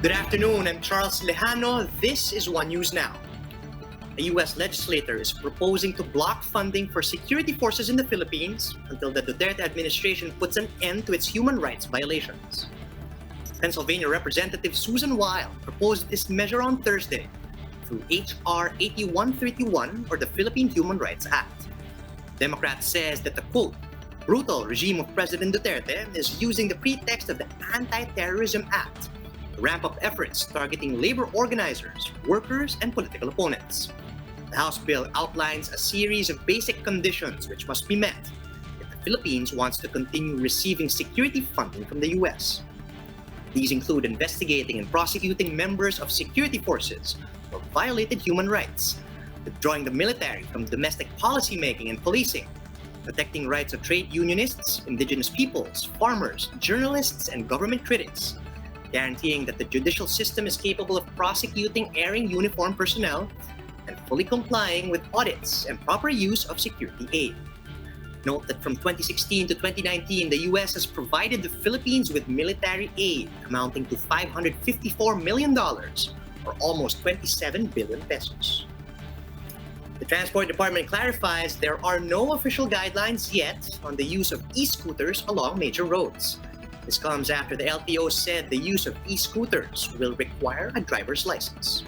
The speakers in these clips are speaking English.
Good afternoon, I'm Charles Lejano. This is One News Now. A U.S. legislator is proposing to block funding for security forces in the Philippines until the DOTr administration puts an end to its human rights violations. Pennsylvania Representative Susan Weil proposed this measure on Thursday through H.R. 8131 or the Philippine Human Rights Act. Democrat says that the, quote, brutal regime of President Duterte is using the pretext of the Anti-Terrorism Act to ramp up efforts targeting labor organizers, workers, and political opponents. The House bill outlines a series of basic conditions which must be met if the Philippines wants to continue receiving security funding from the U.S. These include investigating and prosecuting members of security forces who violated human rights, withdrawing the military from domestic policymaking and policing, protecting rights of trade unionists, indigenous peoples, farmers, journalists, and government critics, guaranteeing that the judicial system is capable of prosecuting erring uniformed personnel, and fully complying with audits and proper use of security aid. Note that from 2016 to 2019, the U.S. has provided the Philippines with military aid amounting to $554 million, or almost 27 billion pesos. The Transport Department clarifies there are no official guidelines yet on the use of e-scooters along major roads. This comes after the LTO said the use of e-scooters will require a driver's license.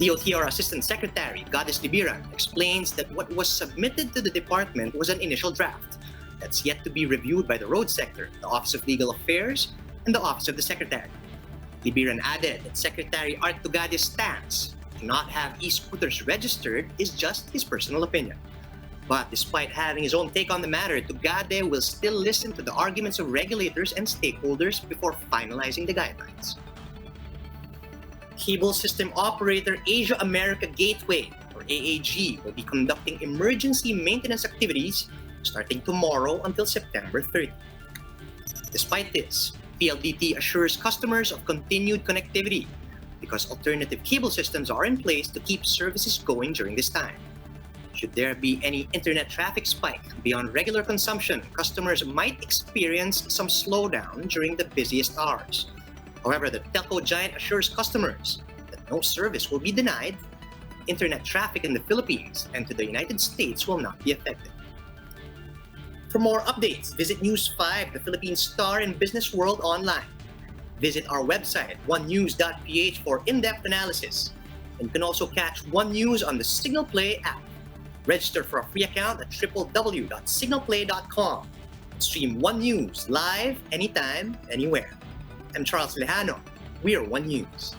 DOTr Assistant Secretary Goddess Libiran explains that what was submitted to the department was an initial draft that's yet to be reviewed by the road sector, the Office of Legal Affairs, and the Office of the Secretary. Libiran added that Secretary Art Tugadi's stance to not have e-scooters registered is just his personal opinion. But despite having his own take on the matter, Tugade will still listen to the arguments of regulators and stakeholders before finalizing the guidelines. Cable system operator Asia America Gateway, or AAG, will be conducting emergency maintenance activities starting tomorrow until September 30. Despite this, PLDT assures customers of continued connectivity because alternative cable systems are in place to keep services going during this time. Should there be any internet traffic spike beyond regular consumption, customers might experience some slowdown during the busiest hours. However, the telco giant assures customers that no service will be denied, internet traffic in the Philippines and to the United States will not be affected. For more updates, visit News 5, the Philippines star in business world online. Visit our website, onenews.ph, for in-depth analysis. And you can also catch One News on the Signal Play app. Register for a free account at www.signalplay.com. Stream One News live, anytime, anywhere. I'm Charles Lejano. We are One News.